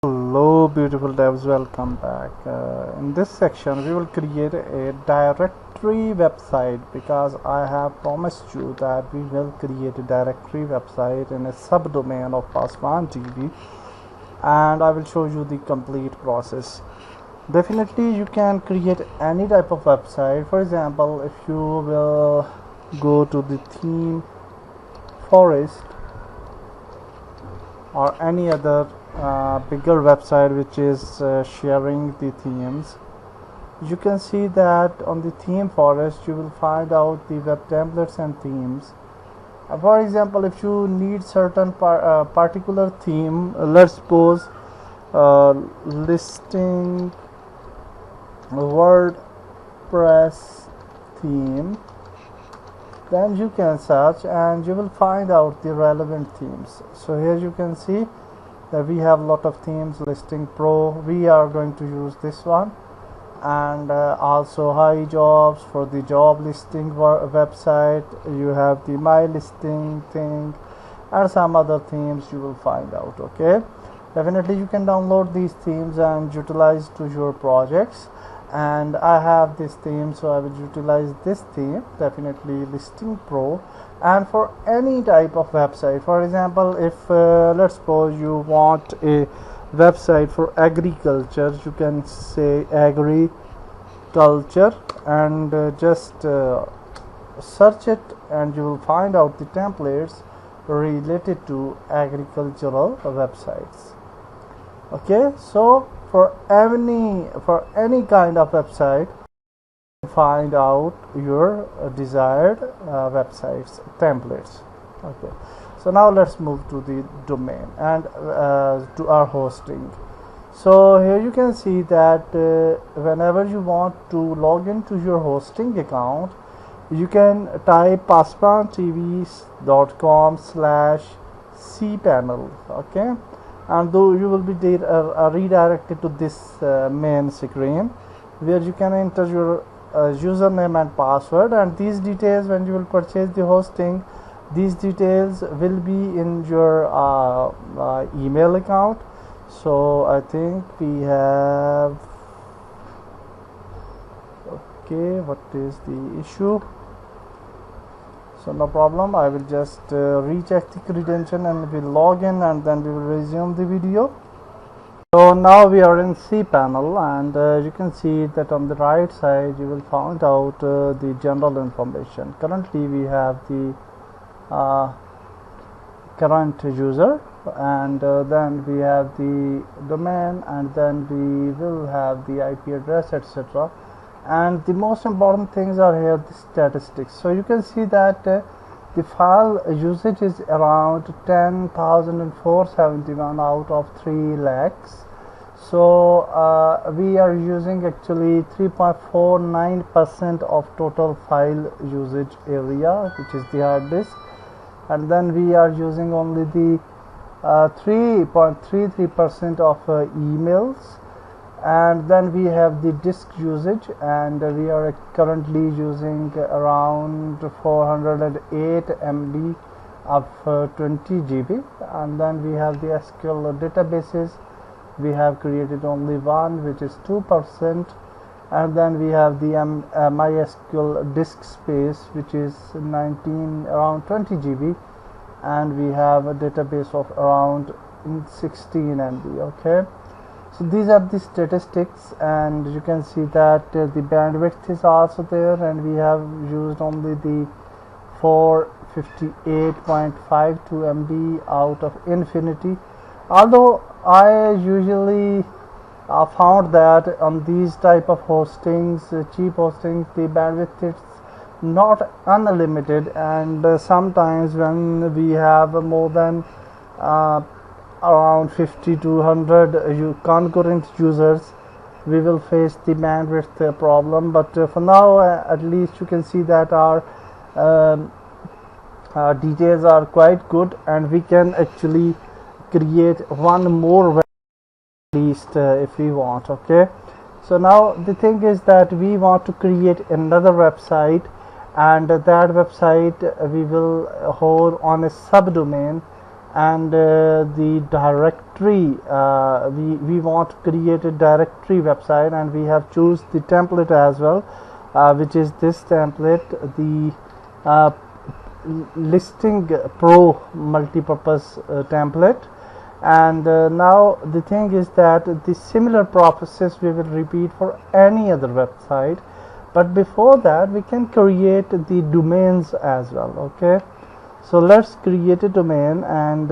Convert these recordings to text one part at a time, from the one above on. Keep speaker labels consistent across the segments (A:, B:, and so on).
A: Hello beautiful devs, welcome back. In this section we will create a directory website because I have promised you that we will create a directory website in a subdomain of Pakistani TV, and I will show you the complete process. Definitely you can create any type of website. For example, if you will go to the theme forest or any other bigger website which is sharing the themes, you can see that on the theme forest you will find out the web templates and themes. For example, if you need certain particular theme, let's suppose listing WordPress theme, then you can search and you will find out the relevant themes. So here you can see that we have a lot of themes. Listing Pro, we are going to use this one, and also High Jobs for the job listing website. You have the My Listing thing and some other themes you will find out. Okay, definitely you can download these themes and utilize to your projects, and I have this theme, so I will utilize this theme, definitely Listing Pro. And for any type of website, for example, if let's suppose you want a website for agriculture, you can say agriculture and just search it, and you will find out the templates related to agricultural websites. Okay, so for any kind of website, find out your desired websites templates. Okay, so now let's move to the domain and to our hosting. So here you can see that whenever you want to log into your hosting account, you can type pakistanitv.com/cpanel. okay, and though you will be redirected to this main screen where you can enter your username and password, and these details, when you will purchase the hosting, these details will be in your email account. So I think we have, okay, what is the issue? So no problem, I will just recheck the credential and we'll log in, and then we will resume the video. So now we are in cPanel, and you can see that on the right side you will find out the general information. Currently we have the current user, and then we have the domain, and then we will have the IP address, etc. And the most important things are here, the statistics. So you can see that the file usage is around 10,471 out of 3 lakhs. So we are using actually 3.49% of total file usage area, which is the hard disk, and then we are using only the 3.33% of emails, and then we have the disk usage, and we are currently using around 408 MB of 20 GB, and then we have the SQL databases. We have created only one, which is 2%, and then we have the MySQL disk space, which is around 20 GB, and we have a database of around 16 MB. Okay, so these are the statistics, and you can see that the bandwidth is also there, and we have used only the 458.52 MB out of infinity. Although I usually found that on these type of hostings, cheap hostings, the bandwidth is not unlimited, and sometimes when we have more than around 50 to 100 concurrent users, we will face the bandwidth problem. But for now, at least you can see that our details are quite good, and we can actually create one more at least if we want. Okay, so now the thing is that we want to create another website, and that website we will hold on a subdomain, and the directory, we want to create a directory website, and we have choose the template as well, which is this template, the listing pro multipurpose template. And now the thing is that the similar process we will repeat for any other website, but before that we can create the domains as well. Okay, so let's create a domain and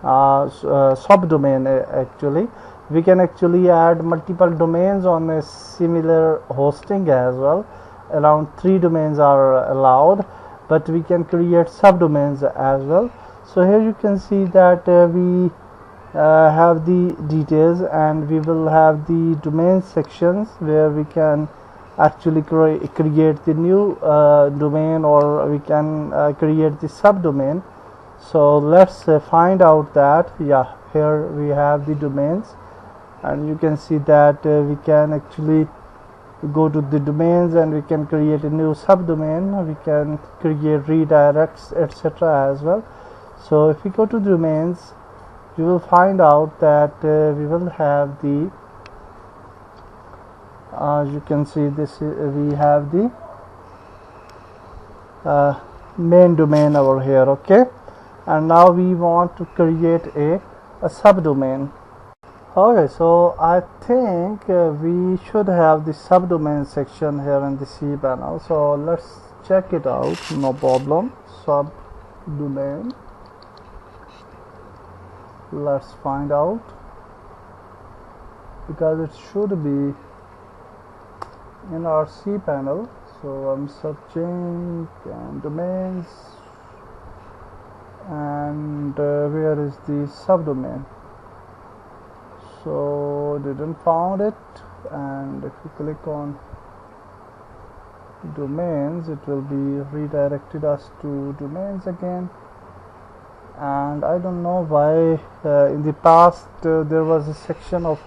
A: subdomain. Actually, we can actually add multiple domains on a similar hosting as well. Around 3 domains are allowed, but we can create subdomains as well. So here you can see that we have the details, and we will have the domain sections where we can actually create the new domain, or we can create the subdomain. So let's find out that. Yeah, here we have the domains, and you can see that we can actually go to the domains and we can create a new subdomain. We can create redirects, etc. as well. So if we go to domains, you will find out that we will have the as you can see, this we have the main domain over here. Okay, and now we want to create a subdomain. Okay, so I think we should have the subdomain section here in the cPanel. So let's check it out. No problem. Subdomain. Let's find out, because it should be in our cPanel. So I'm searching and domains, and where is the subdomain? So didn't found it, and if you click on domains, it will be redirected us to domains again. And I don't know why in the past there was a section of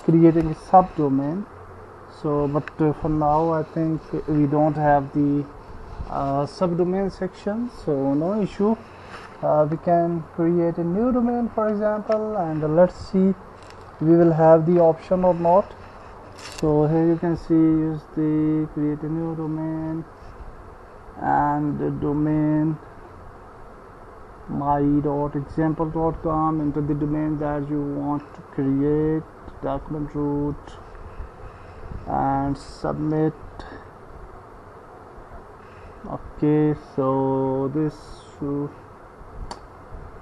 A: creating a subdomain. So but for now I think we don't have the subdomain section, so no issue. We can create a new domain, for example, and let's see we will have the option or not. So here you can see use the create a new domain, and the domain my.example.com, into the domain that you want to create, document root, and submit. Okay, so this should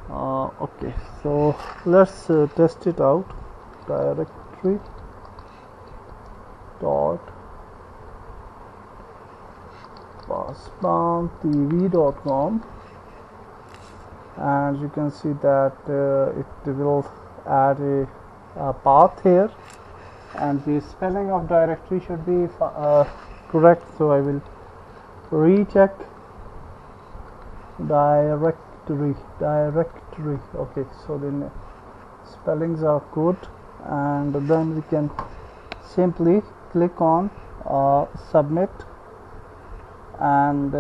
A: okay, so let's test it out. Directory dot passbandtv.com, and you can see that it will add a path here, and the spelling of directory should be correct. So I will recheck directory. Okay, so the spellings are good, and then we can simply click on submit, and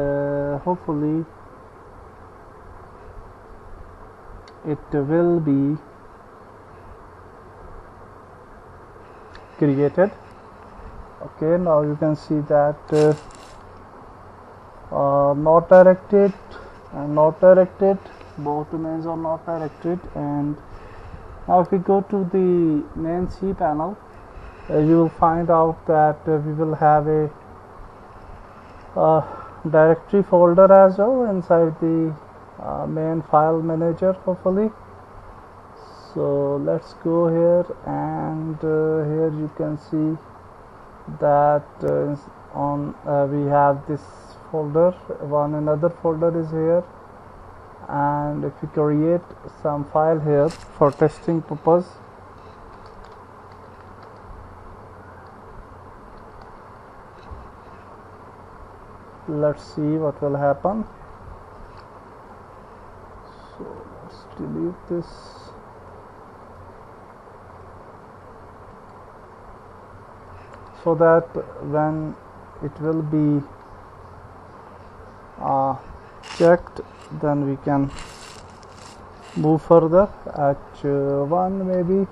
A: hopefully it will be created. Okay, now you can see that not directed and not directed, both domains are not directed. And now if we go to the main cPanel, you will find out that we will have a directory folder as well inside the main file manager, hopefully. So let's go here, and here you can see that we have this folder, another folder is here, and if you create some file here for testing purpose, let's see what will happen. So let's delete this. So that when it will be checked, then we can move further. H1 maybe.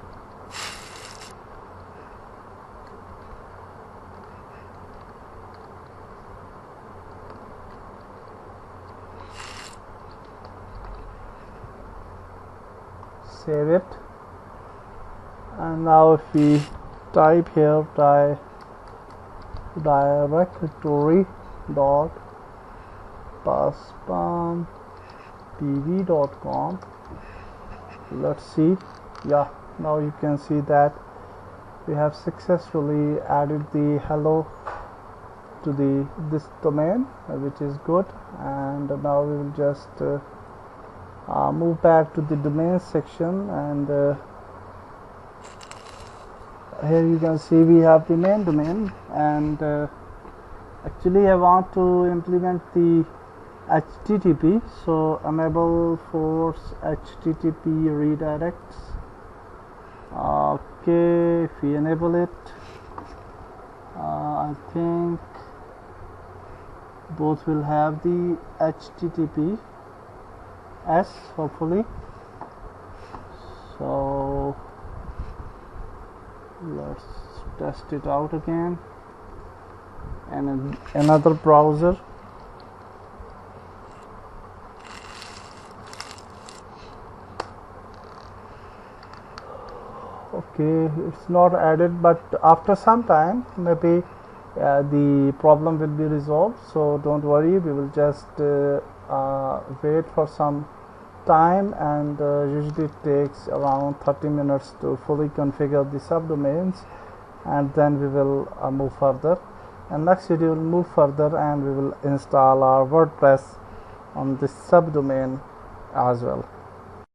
A: Save it, and now if we type here directory dot passpam.pv.com, let's see. Yeah, now you can see that we have successfully added the hello to this domain, which is good. And now we will just move back to the domain section, and here you can see we have the main domain. And actually I want to implement the HTTP, so enable force HTTP redirects. Okay, if we enable it, I think both will have the HTTP hopefully. So let's test it out again, and another browser. Okay, it's not added, but after some time maybe the problem will be resolved, so don't worry. We will just wait for some time, and usually it takes around 30 minutes to fully configure the subdomains, and then we will move further. And next video will move further, and we will install our WordPress on this subdomain as well.